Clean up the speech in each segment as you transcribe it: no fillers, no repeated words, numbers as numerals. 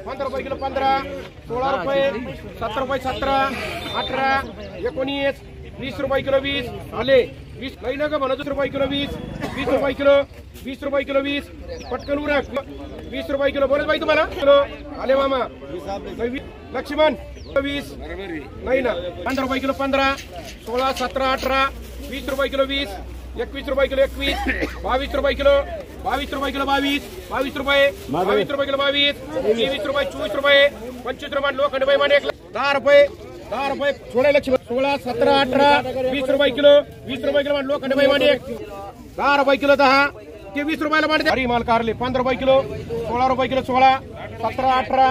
₹15 kilo 15, ₹16, ₹17, 17, ₹18, ₹19, ₹20 kilo 20, आले 20 नाही ना का म्हणा ₹20 किलो 20, ₹20 किलो, ₹20 किलो 20, पटकन उरक ₹20 किलो बोलत बाई तुम्हाला किलो आले मामा लक्ष्मण 20 नाही ना ₹15 kilo 15, ₹16, 17, 18, ₹20 kilo 20, ₹21 kilo 21, ₹22 kilo 22 kilo 22, ₹22 kilo 22, ₹23, ₹24, ₹25 Lokhandbai Mane ₹10, सोळा Laxman 16, 17, 18, ₹20 kilo, ₹20 kilo Lokhandbai Mane ₹10 kilo 10 ते ₹20 माने हरी माल कारले ₹15 किलो, ₹16 किलो 16, 17, 18,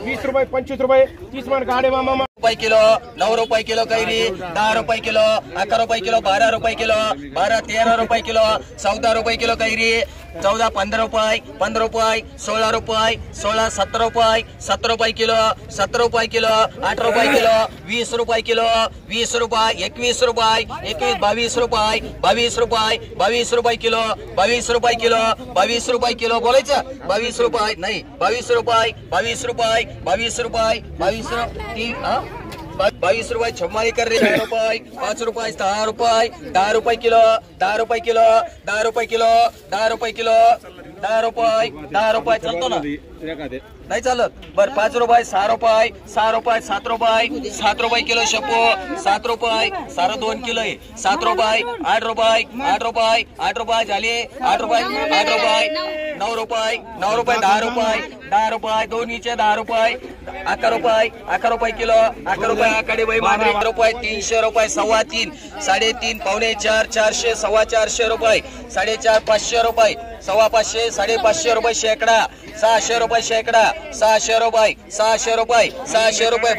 ₹20, ₹25, 30 मान गाडे मामा ₹9 किलो, ₹9 किलो कैरी, ₹10 kilo, ₹11 kilo, ₹12 kilo, ₹12, ₹13 kilo, ₹14 kilo कैरी, ₹14, ₹15, ₹15, ₹16, ₹16, ₹17, ₹17 kilo, ₹17 kilo, ₹8 kilo, ₹20 kilo, ₹20, ₹21, ₹21, ₹22 kilo, ₹22 kilo, ₹22 kilo बोलायचं ₹22 नाही ₹22 ₹22 छम्मारी कर रहे ₹5, ₹5, ₹10 किलो, ₹10 किलो, ₹10 किलो, ₹10 किलो, ₹10 चलतो ना नाही चालत बर ₹5, ₹6, ₹7 किलो शपो ₹7, सारा 2 किलो आहे ₹7, ₹8 झाले ₹8, ₹9, दोन्हीचे ₹10, ₹11 किलो, आकडे बाई मांडरे ₹300, ₹3.25, ₹3.5, ₹4, ₹400, ₹450, ₹4.5, ₹500, ₹500, ₹550 शेकडा, ₹600 शेकडा, ₹600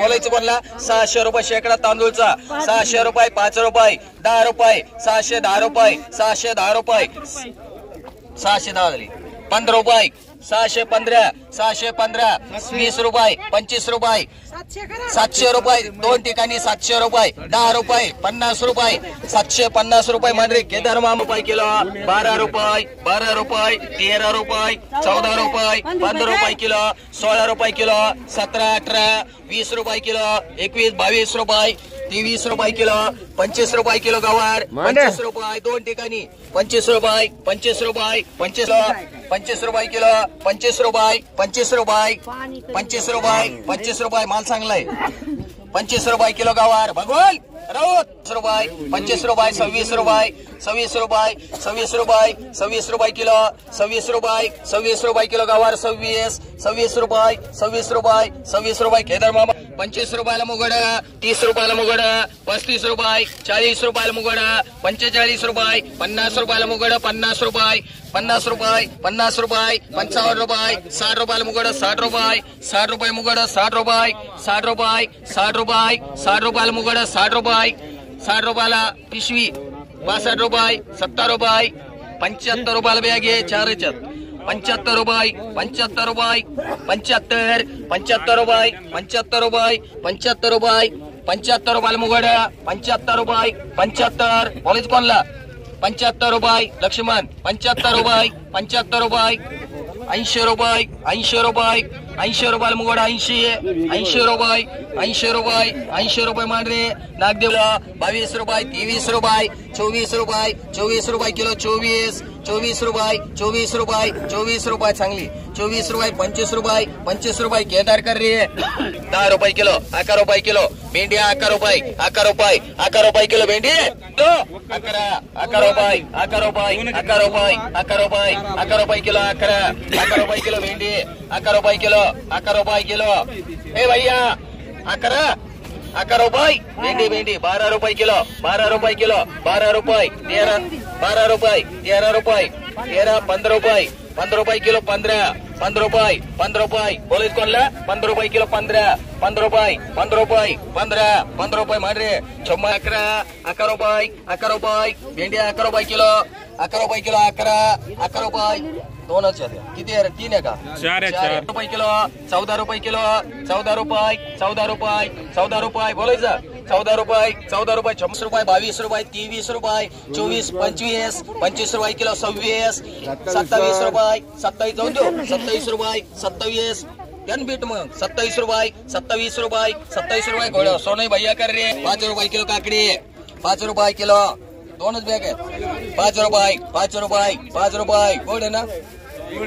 बोलायचं बोलला ₹600 शेकडा तांदूळचा, ₹600, ₹5, ₹10, ₹610, ₹610 झाली ₹15, ₹615, ₹20, ₹25, ₹700 दोन ठिकाणी ₹700, ₹10, ₹50, ₹750 मांडरे केदार मामा kilo, ₹12, ₹13, ₹14, ₹15 kilo, ₹16 kilo, ₹17, ₹18, ₹20 kilo, ₹21, ₹22, ₹23 kilo, ₹25 kilo गवार, ₹25 दोन ठिकाणी ₹25, ₹25 किलो, ₹25 माल चांगलाय ₹25 किलो गवार भगवान राऊत ₹25, ₹26, ₹26 किलो, ₹26 किलो गवार ₹26 केदार मामा ₹25 मुगड, ₹30 मुगड, ₹35, ₹40 मुगड, ₹45, ₹50 मुगड, ₹50, ₹55 मुगड, ₹60 मुगड, ₹60 मुगड, ₹60 पिशवी, ₹62, ₹70, ₹75 बॅग आहे 4 ह्याच्यात ₹75, ₹75, ₹75 मुगड, ₹75 कॉलेज कोणला ₹75 लक्ष्मण ₹75, ₹80, ₹80 मुगड, ₹80 मांडरे नागदेव ₹22, ₹23, ₹24 किलो, ₹24 चांगली ₹24, ₹25 केदार कर रे ₹10 किलो, ₹11 किलो भेंडी, ₹11 किलो भेंडी ₹11 किलो, ₹11 किलो भेंडी, ₹11 किलो ए भैया ₹11 भेंडी ₹12 किलो, ₹12 किलो, ₹12, ₹13, ₹15 किलो, ₹15 बोलायच कोणला ₹15 किलो, ₹15 मांडरे छम्मा ₹11 भेंडी, ₹11 किलो, रुपये किलो 11 रुपये दोनच आहेत किती आहे 3 आहे का 4 रुपये किलो 14 रुपये किलो 14 रुपये बोलायचं 14 रुपये 26 रुपये 22 रुपये 23 रुपये 24 25 रुपये किलो 26 27 रुपये 27 जाऊन देऊ 27 रुपये 27 त्यान बीट मग 27 रुपये घोडा सोनई भैया कर रे 5 रुपये किलो काकडी 5 रुपये किलो दोनच बॅग आहेत 5 रुपये घोडे ना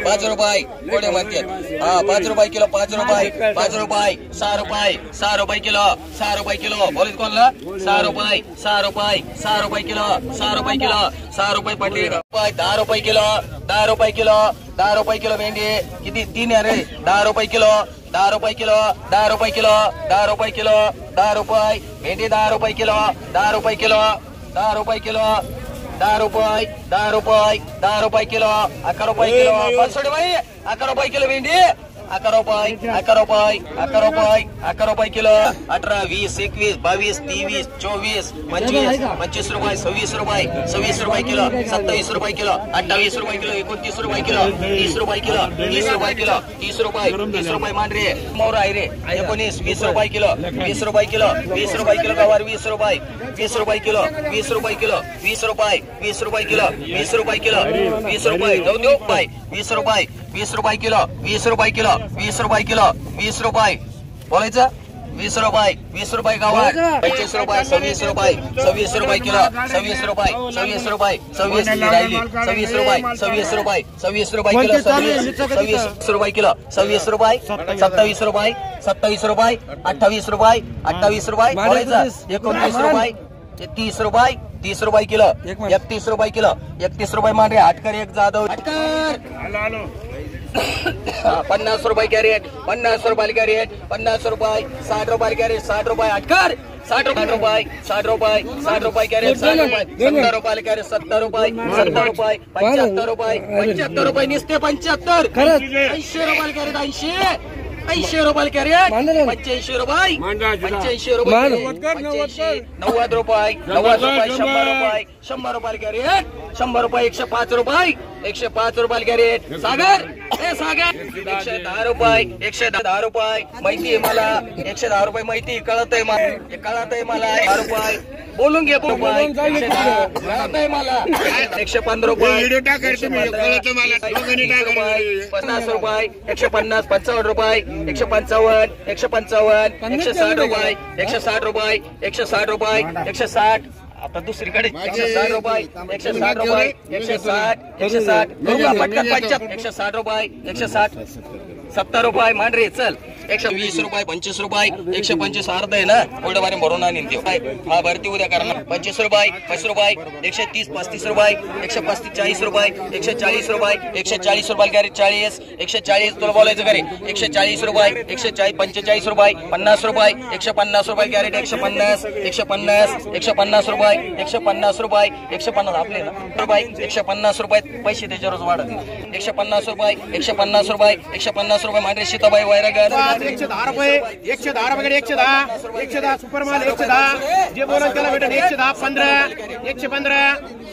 5 रुपये घोडे म्हणते हा 5 रुपये किलो 5 रुपये 6 रुपये किलो 6 रुपये किलो बोलत कोणला 6 रुपये किलो 6 रुपये पडले 10 रुपये किलो 10 रुपये किलो भेंडी किती 3 आहे रे 10 रुपये किलो 10 रुपये भेंडी 10 रुपये किलो 10 रुपये किलो 11 रुपये किलो 500 भाई 11 रुपये किलो भेंडी 11 रुपये किलो 18 20 21 22 23 24 25 रुपये 26 रुपये किलो 27 रुपये किलो 28 रुपये किलो 29 रुपये किलो 30 रुपये किलो 30 रुपये मान रे मोर आहे रे 19 20 रुपये किलो 20 रुपये किलो गवार 20 रुपये किलो 20 रुपये किलो 20 रुपये जाऊ देऊ बाय 20 रुपये बोलायचं 20 रुपये गावात 25 रुपये 26 रुपये किलो 26 राहिली 26 रुपये किलो 26 रुपये किलो 27 रुपये 28 रुपये बोलायचं 29 रुपये 30 रुपये किलो 31 रुपये मान रे हटकर एक जाधव हटकर 50 रुपये कॅरेट 50 रुपये कॅरेट 50 रुपये 60 रुपये कॅरेट 60 रुपये हटकर 60 रुपये कॅरेट 60 रुपये 70 रुपये कॅरेट 70 रुपये 75 रुपये निसते 75 80 रुपये कॅरेट 80 रुपये कॅरेट 85 रुपये 90 रुपये 100 रुपये कॅरेट 100 रुपये 105 रुपये कॅरेट सागर 110 रुपये माहिती आहे मला 110 रुपये माहिती कळत आहे मला 10 रुपये बोलून घे कळत आहे मला 115 रुपये 50 रुपये 150 55 रुपये 155 160 रुपये 160 रुपये 160 आता दुसरीकडे 160 रुपये 160 पटकन 160 रुपये 70 रुपये मान रे चल 120 रुपये 25 रुपये 125 अर्ध आहे ना एवढ्या बारे भरून आणीन ते हा भरती उद्या करणार 25 रुपये 5 रुपये 130 35 रुपये 135 40 रुपये 140 रुपये कॅरेट 40 140 तुला बोलायचं करे 140 रुपये 145 रुपये 50 रुपये 150 रुपये कॅरेट 150 रुपये 150 आपले ना रुपये 150 रुपये पैसे त्याच्यावरच वाढत 150 रुपये मांडरे सीताबाई वैरागर 110 रुपये 110 सुपरमाल 110 जे बोला त्याला भेटेल 110 15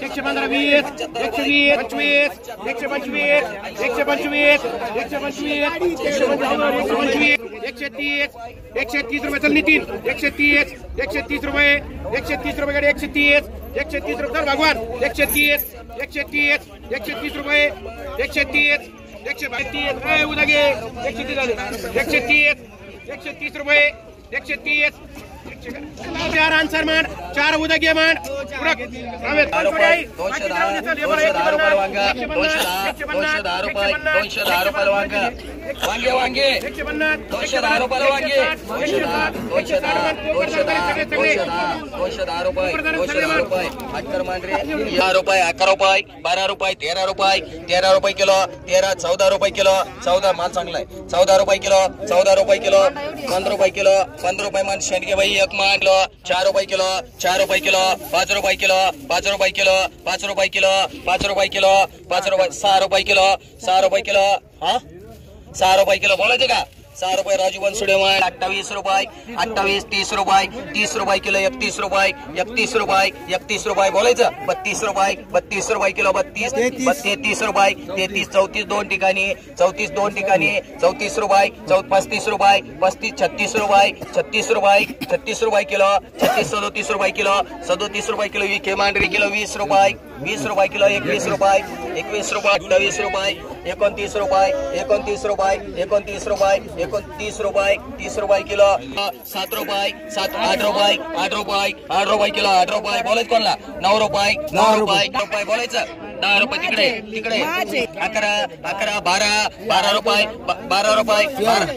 115 20 120 125 130 रुपये चल नितीन 130 रुपये 130 रुपये भगवान 130 रुपये 132 उद्या घे 130 रुपये 130 4 आन्सर मान 4 उद्या घे मान 210 रुपये 210 रुपये वांगे 210 रुपये वांगे 210 रुपये हटकर मान रे 10 रुपये 11 रुपये 12 रुपये 13 रुपये किलो 14 रुपये किलो 14 माल चांगला आहे 14 रुपये किलो 15 रुपये किलो 15 रुपये मान शेंडगे भाई एक मान किलो 4 रुपये किलो 5 रुपये किलो 5 रुपये किलो 6 रुपये किलो हा 6 रुपये किलो बोलायचे का 6 रुपये राजू बनसुडे माल 28 रुपये 28 30 रुपये 30 रुपये किलो 31 रुपये 31 रुपये 31 रुपये बोलायचं 32 रुपये 32 रुपये किलो 32 33 रुपये 33 34 दोन ठिकाणी 34 दोन ठिकाणी 34 रुपये 35 रुपये 35 36 रुपये 36 रुपये 36 रुपये किलो 36 37 रुपये किलो 37 रुपये किलो विखे मांडरी किलो 20 रुपये 20 रुपये किलो 21 रुपये 21 रुपये 28 रुपये 29 रुपये 29 रुपये 29 रुपये 29 रुपये 30 रुपये किलो 7 रुपये 7 8 रुपये 8 रुपये 8 रुपये किलो 8 रुपये बोलायचं कोणला 9 रुपये 9 रुपये रुपये बोलायचं 10 रुपये तिकडे तिकडे 11 11 12 12 रुपये 12 रुपये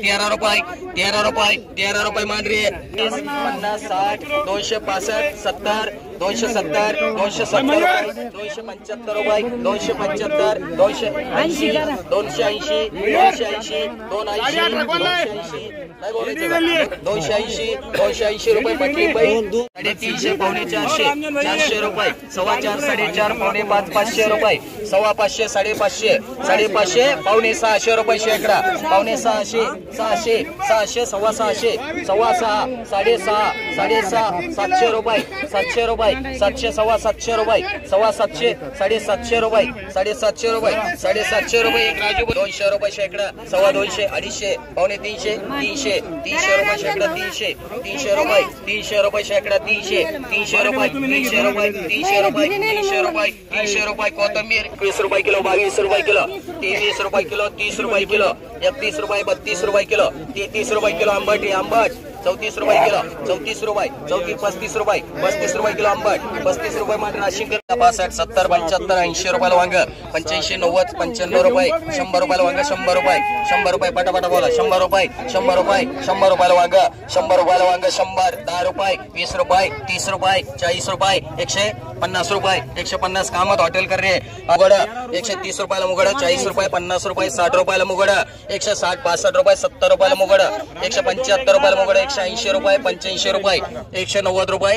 13 रुपये 13 रुपये 13 रुपये मांडरी 50 60 265 70 270 270 275 रुपये 275 280 280 280 रुपये पटली 350 पावणे 400 400 रुपये 4.25 4.5 पावणे 5 500 रुपये 550 550 550 पावणे 600 रुपये शेकडा पावणे 600 600 600 650 6.5 6.5 700 रुपये 700 रुपये 700 750 रुपये 750 750 रुपये 750 रुपये 750 रुपये एक राजू 200 रुपये शेकडा 250 250 पावणे 300 300 300 रुपये शेकडा 300 300 रुपये 300 रुपये शेकडा 300 300 रुपये 300 रुपये 300 रुपये 300 रुपये 300 रुपये कोथंबीर 20 रुपये किलो 22 रुपये किलो 23 रुपये किलो 30 रुपये किलो 31 रुपये 32 रुपये किलो 33 रुपये किलो आंबट 34 रुपये किलो 34 रुपये 35 रुपये 35 रुपये किलो आंबट 35 रुपये मात्र नाशिक 65 70 75 80 रुपयाला वांग 85 90 95 रुपये 100 रुपयाला वांग 100 रुपये 100 रुपये पटापटा बोला 100 रुपये 100 रुपये 100 रुपयाला वांग 100 रुपयाला वांग 100 10 रुपये 20 रुपये 30 रुपये 40 रुपये 150 रुपये 150 कामत हॉटेल कर रे मुगडा 130 रुपयाला मुगडा 40 रुपये 50 रुपये 60 रुपयाला मुगडा 160 65 रुपये 70 रुपयाला मुगडा 175 रुपयाला मुगडा 180 रुपये 85 रुपये 190 रुपये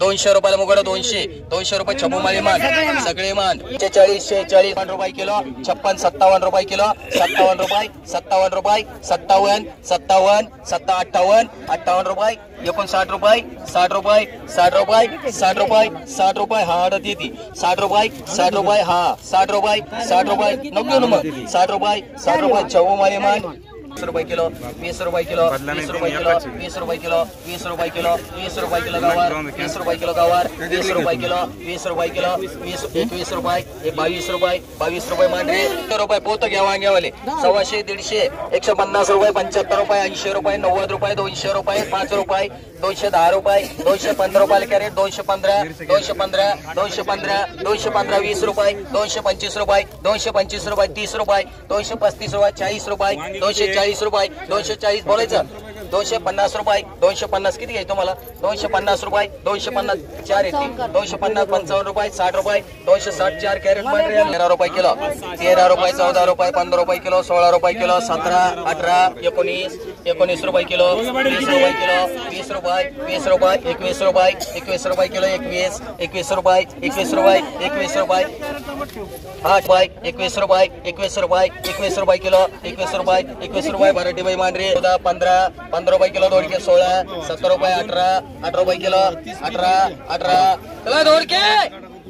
200 रुपयाला मुगडा 200 रुपये छबू माळी मान सगळे मान 46 46 रुपये किलो 56 57 रुपये किलो 57 रुपये 57 रुपये 57 57 58 58 रुपये 59 रुपये 60 रुपये 60 रुपये 60 रुपये 60 रुपये हा आडत येते 60 रुपये 60 रुपये हा 60 रुपये 60 रुपये नको मग 60 रुपये छबू माळी मान 20 रुपये किलो 20 रुपये किलो 20 रुपये किलो 20 रुपये किलो 20 रुपये किलो 20 रुपये किलो गवार 20 रुपये किलो गवार 20 रुपये किलो 20 रुपये किलो 21 रुपये 22 रुपये 22 रुपये मांडरे 100 रुपये पोत घ्या वांग्यावाले 150 150 150 रुपये 75 रुपये 80 रुपये 90 रुपये 200 रुपये 5 रुपये 210 रुपये 215 रुपये कॅरेट 215 215 215 215 20 रुपये 225 रुपये 225 रुपये 30 रुपये 235 रुपये 40 रुपये 240 रुपये 240 बोलायचं 250 रुपये 250 किती घ्यायचं तुम्हाला 250 रुपये 250 4 येते 250 55 रुपये 60 रुपये 260 4 कॅरेट 13 रुपये किलो 13 रुपये 14 रुपये 15 रुपये किलो 16 रुपये किलो 17 18 19 रुपये किलो 20 रुपये किलो 20 रुपये 21 रुपये 21 रुपये किलो 21 रुपये 21 रुपये 21 रुपये 8 रुपये 21 रुपये 21 रुपये 21 रुपये किलो 21 रुपये मराठी बाई मांडरे 15 रुपये किलो दोडके 16 17 रुपये 18 रुपये किलो 18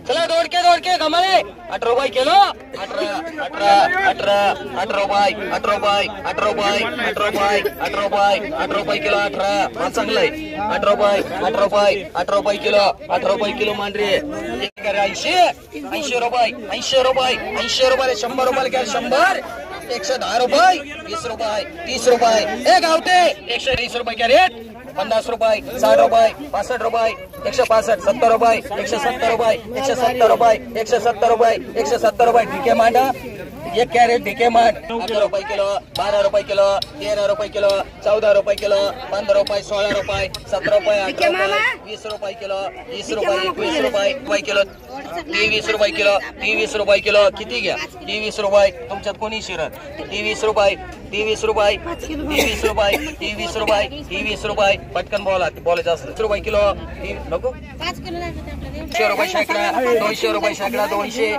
चला दोडके कमाले 18 रुपये किलो 18 रुपये किलो 18 चांगलंय 18 रुपये किलो मांडरे 80 रुपये 100 रुपये क्या 100 110 रुपये 20 रुपये 30 रुपये एक गावते 130 रुपये क्या रेट 50 रुपये 60 रुपये 65 रुपये 165 70 रुपये 170 रुपये 170 रुपये ठीक है मांडा एक कॅरेट ढिके माठ 11 रुपये किलो 12 रुपये किलो 13 रुपये किलो 14 रुपये किलो 15 रुपये 16 रुपये 17 रुपये 18 रुपये 20 रुपये किलो 20 रुपये 21 रुपये किलो 23 रुपये किलो 23 रुपये किलो किती घ्या 23 रुपये तुमच्यात कोणी शिरत 23 रुपये पटकन बोलायचं असं 20 रुपये किलो नको 100 रुपये शेकडा 200 रुपये शेकडा 200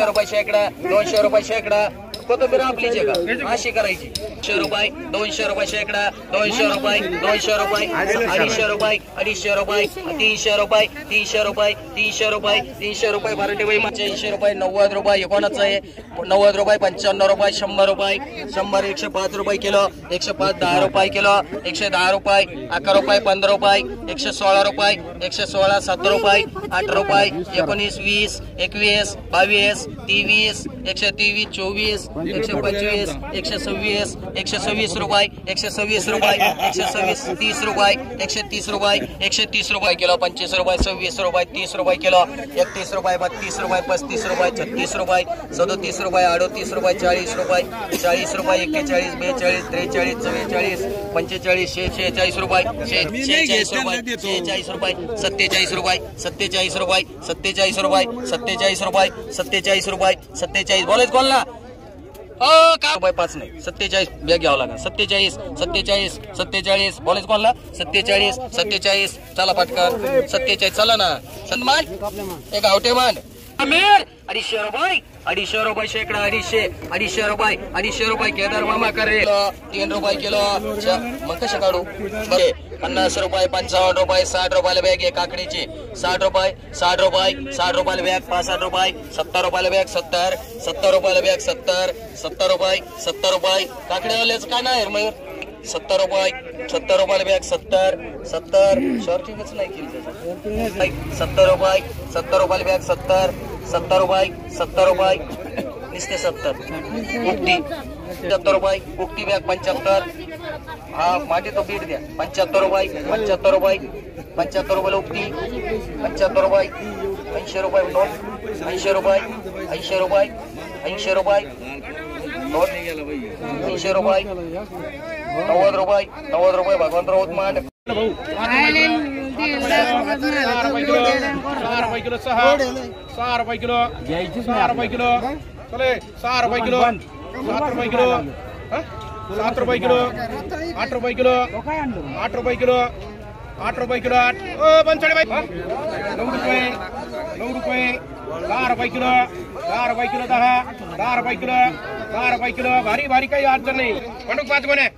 रुपये शेकडा 200 रुपये शेकडा कोथिंबीर आपलीच आहे का अशी करायची 100 रुपये 200 रुपये शेकडा 200 रुपये 200 रुपये 250 रुपये 250 रुपये 300 रुपये 300 रुपये 300 रुपये 300 रुपये मराठी बाई 80 रुपये 90 रुपये कोणाचं आहे 90 रुपये 95 रुपये 100 रुपये 100 105 रुपये किलो 105 10 रुपये किलो 110 रुपये 11 रुपये 15 रुपये 116 रुपये 116 7 रुपये 8 रुपये 19 20 21 22 23 123 24 125 126 126 रुपये 126 रुपये 126 30 रुपये 130 रुपये 130 रुपये किलो 25 रुपये 26 रुपये 30 रुपये किलो 31 रुपये 32 रुपये 35 रुपये 36 रुपये 37 रुपये 38 रुपये 40 रुपये 40 रुपये 41 42 43 44 45 46 रुपये 46 रुपये 46 रुपये 47 रुपये 47 रुपये 47 रुपये 47 रुपये 47 रुपये 47 बोलायच कोण ना का रुपये 5 नाही 47 बॅग घ्यावं लागेल 47 47 47 बोलायच कोणला 47 47 चला पटकन 47 चला ना सन्मान एक आवटे मान अमीर 250 रुपये 250 रुपये शेकडा 250 रुपये 250 रुपये केदार मामा करे 3 रुपये किलो मग कशा काढू 50 रुपये 55 रुपये 60 रुपयाला बॅग आहे काकडीची 60 रुपये 60 रुपये 60 रुपयाला बॅग 65 रुपये 70 रुपयाला बॅग 70 रुपयाला बॅग 70 रुपये 70 रुपये काकड्यावाल्याच का नाही मयूर 70 रुपयाला बॅग 70 शॉर्टिंगच नाही केली 70 रुपयाला बॅग 70 रुपये नुसते 70 उक्ती 70 रुपये उक्ती बॅग 75 हा मागे तो बीट द्या 75 रुपये 75 रुपयाला उक्ती 75 रुपये 80 रुपये नोट 80 रुपये 80 रुपये 80 रुपये नोट 80 रुपये 90 रुपये भगवंतराव मान 6 रुपये किलो 6 रुपये किलो 6 रुपये किलो चले 6 रुपये किलो 7 रुपये किलो 7 रुपये किलो 8 रुपये किलो 8 रुपये किलो 8 रुपये किलो 8 बनसोडे बाई 9 रुपये 10 रुपये किलो 10 रुपये किलो 10 रुपये किलो 10 रुपये किलो भारी भारी काही अडचण नाही पण 5 कोण आहे